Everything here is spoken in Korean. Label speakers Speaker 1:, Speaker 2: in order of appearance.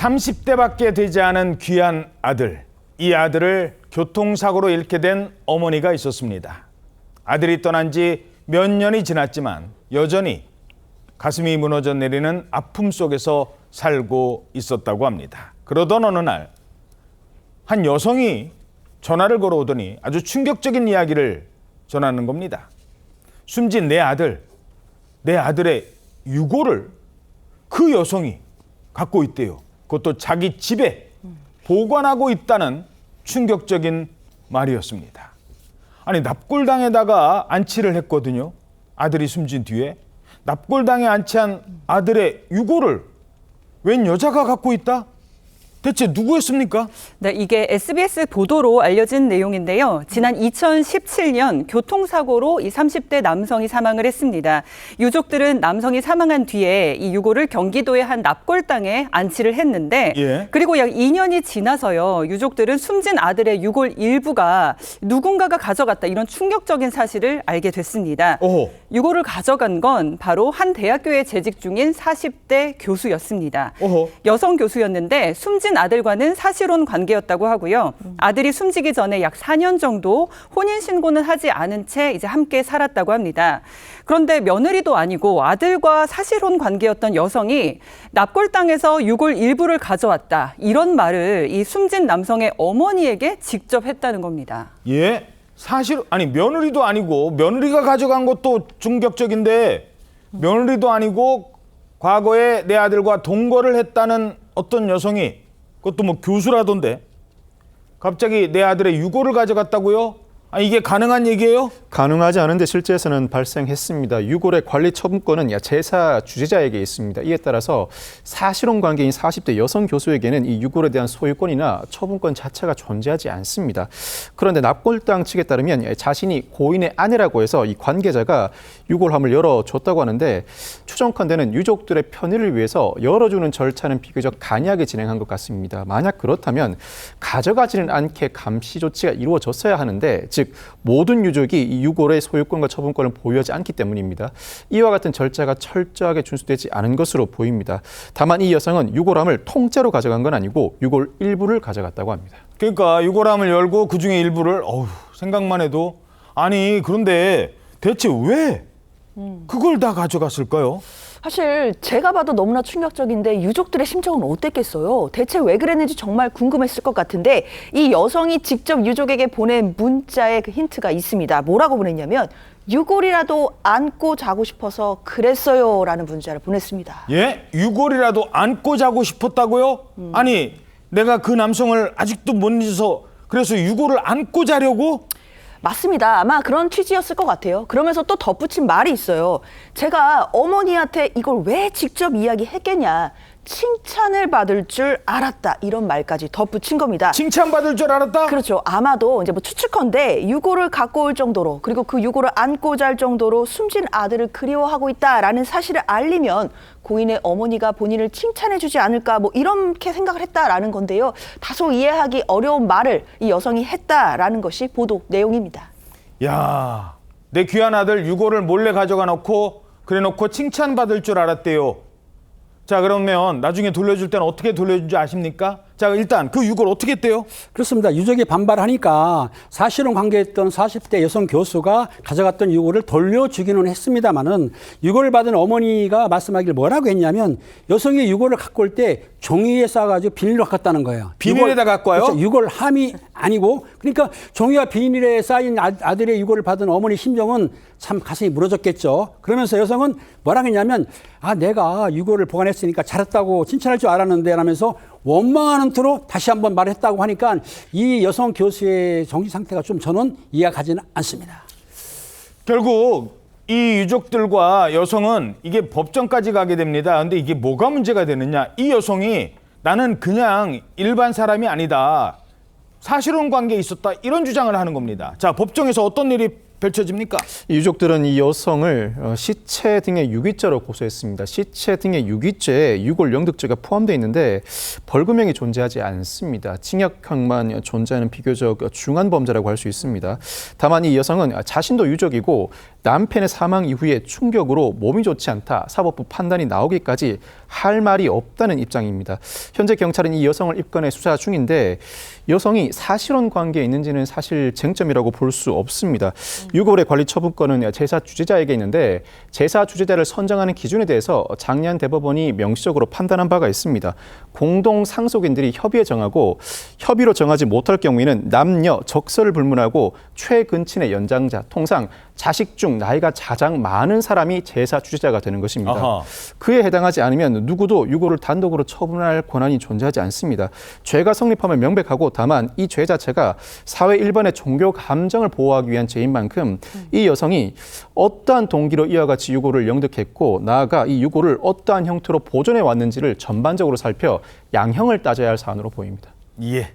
Speaker 1: 30대밖에 되지 않은 귀한 아들, 이 아들을 교통사고로 잃게 된 어머니가 있었습니다. 아들이 떠난 지 몇 년이 지났지만 여전히 가슴이 무너져 내리는 아픔 속에서 살고 있었다고 합니다. 그러던 어느 날 한 여성이 전화를 걸어오더니 아주 충격적인 이야기를 전하는 겁니다. 숨진 내 아들의 유골을 그 여성이 갖고 있대요. 그것도 자기 집에 보관하고 있다는 충격적인 말이었습니다. 아니, 납골당에다가 안치를 했거든요. 아들이 숨진 뒤에. 납골당에 안치한 아들의 유골을 웬 여자가 갖고 있다? 대체 누구였습니까?
Speaker 2: 네, 이게 SBS 보도로 알려진 내용인데요. 지난 2017년 교통사고로 이 30대 남성이 사망을 했습니다. 유족들은 남성이 사망한 뒤에 이 유골을 경기도의 한 납골당에 안치를 했는데 그리고 약 2년이 지나서요. 유족들은 숨진 아들의 유골 일부가 누군가가 가져갔다, 이런 충격적인 사실을 알게 됐습니다. 유골을 가져간 건 바로 한 대학교에 재직 중인 40대 교수였습니다. 여성 교수였는데 숨진 아들과는 사실혼 관계였다고 하고요. 아들이 숨지기 전에 약 4년 정도 혼인신고는 하지 않은 채 이제 함께 살았다고 합니다. 그런데 며느리도 아니고 아들과 사실혼 관계였던 여성이 납골당에서 유골 일부를 가져왔다, 이런 말을 이 숨진 남성의 어머니에게 직접 했다는 겁니다.
Speaker 1: 예? 아니, 며느리도 아니고, 며느리가 가져간 것도 충격적인데 며느리도 아니고 과거에 내 아들과 동거를 했다는 어떤 여성이, 그것도 뭐 교수라던데, 갑자기 내 아들의 유골을 가져갔다고요? 아니, 이게 가능한 얘기예요?
Speaker 3: 가능하지 않은데 실제에서는 발생했습니다. 유골의 관리 처분권은 제사 주재자에게 있습니다. 이에 따라서 사실혼 관계인 40대 여성 교수에게는 이 유골에 대한 소유권이나 처분권 자체가 존재하지 않습니다. 그런데 납골당 측에 따르면 자신이 고인의 아내라고 해서 이 관계자가 유골함을 열어줬다고 하는데, 추정컨대는 유족들의 편의를 위해서 열어주는 절차는 비교적 간이하게 진행한 것 같습니다. 만약 그렇다면 가져가지는 않게 감시 조치가 이루어졌어야 하는데, 즉 모든 유족이 이 유골의 소유권과 처분권을 보유하지 않기 때문입니다. 이와 같은 절차가 철저하게 준수되지 않은 것으로 보입니다. 다만 이 여성은 유골함을 통째로 가져간 건 아니고 유골 일부를 가져갔다고 합니다.
Speaker 1: 그러니까 유골함을 열고 그중에 일부를, 생각만 해도, 아니, 그런데 대체 왜 그걸 다 가져갔을까요?
Speaker 4: 사실 제가 봐도 너무나 충격적인데 유족들의 심정은 어땠겠어요? 대체 왜 그랬는지 정말 궁금했을 것 같은데, 이 여성이 직접 유족에게 보낸 문자에 그 힌트가 있습니다. 뭐라고 보냈냐면, 유골이라도 안고 자고 싶어서 그랬어요 라는 문자를 보냈습니다.
Speaker 1: 예? 유골이라도 안고 자고 싶었다고요? 아니, 내가 그 남성을 아직도 못 잊어서 그래서 유골을 안고 자려고?
Speaker 4: 맞습니다. 아마 그런 취지였을 것 같아요. 그러면서 또 덧붙인 말이 있어요. 제가 어머니한테 이걸 왜 직접 이야기했겠냐. 칭찬을 받을 줄 알았다, 이런 말까지 덧붙인 겁니다.
Speaker 1: 칭찬받을 줄 알았다?
Speaker 4: 그렇죠. 아마도 이제 뭐 추측컨대 유골을 갖고 올 정도로, 그리고 그 유골을 안고 잘 정도로 숨진 아들을 그리워하고 있다라는 사실을 알리면 고인의 어머니가 본인을 칭찬해주지 않을까, 뭐 이렇게 생각을 했다라는 건데요. 다소 이해하기 어려운 말을 이 여성이 했다라는 것이 보도 내용입니다.
Speaker 1: 야, 내 귀한 아들 유골을 몰래 가져가 놓고 그래놓고 칭찬받을 줄 알았대요. 자, 그러면 나중에 돌려줄 때는 어떻게 돌려준지 아십니까? 자, 일단 그 유골 어떻게 했대요?
Speaker 5: 그렇습니다. 유족이 반발하니까 사실은 관계했던 40대 여성 교수가 가져갔던 유골을 돌려주기는 했습니다마는, 유골을 받은 어머니가 말씀하기를 뭐라고 했냐면, 여성이 유골을 갖고 올 때 종이에 싸가지고 비닐로 갖고 왔다는 거예요.
Speaker 1: 비닐에다 갖고 와요?
Speaker 5: 그렇죠. 유골함이 아니고, 그러니까 종이와 비닐에 쌓인 아들의 유골을 받은 어머니 심정은 참 가슴이 무너졌겠죠. 그러면서 여성은 뭐라고 했냐면, 내가 유골을 보관했으니까 잘했다고 칭찬할 줄 알았는데 라면서 원망하는 투로 다시 한번 말했다고 하니까, 이 여성 교수의 정신 상태가 좀 저는 이해가 가지는 않습니다.
Speaker 1: 결국 이 유족들과 여성은 이게 법정까지 가게 됩니다. 근데 이게 뭐가 문제가 되느냐? 이 여성이 나는 그냥 일반 사람이 아니다, 사실혼 관계에 있었다, 이런 주장을 하는 겁니다. 자, 법정에서 어떤 일이 펼쳐집니까?
Speaker 3: 유족들은 이 여성을 시체 등의 유기죄로 고소했습니다. 시체 등의 유기죄에 유골 영득죄가 포함되어 있는데 벌금형이 존재하지 않습니다. 징역형만 존재하는 비교적 중한 범죄라고 할 수 있습니다. 다만 이 여성은 자신도 유족이고 남편의 사망 이후에 충격으로 몸이 좋지 않다, 사법부 판단이 나오기까지 할 말이 없다는 입장입니다. 현재 경찰은 이 여성을 입건해 수사 중인데 여성이 사실혼 관계에 있는지는 사실 쟁점이라고 볼 수 없습니다. 유골의 관리 처분권은 제사 주재자에게 있는데 제사 주재자를 선정하는 기준에 대해서 작년 대법원이 명시적으로 판단한 바가 있습니다. 공동 상속인들이 협의에 정하고 협의로 정하지 못할 경우에는 남녀 적설을 불문하고 최근친의 연장자, 통상 자식 중 나이가 가장 많은 사람이 제사 주재자가 되는 것입니다.
Speaker 1: 아하.
Speaker 3: 그에 해당하지 않으면 누구도 유골을 단독으로 처분할 권한이 존재하지 않습니다. 죄가 성립하면 명백하고 다만 이 죄 자체가 사회 일반의 종교 감정을 보호하기 위한 죄인 만큼 이 여성이 어떠한 동기로 이와 같이 유골을 영득했고 나아가 이 유골을 어떠한 형태로 보존해 왔는지를 전반적으로 살펴 양형을 따져야 할 사안으로 보입니다.
Speaker 1: 예.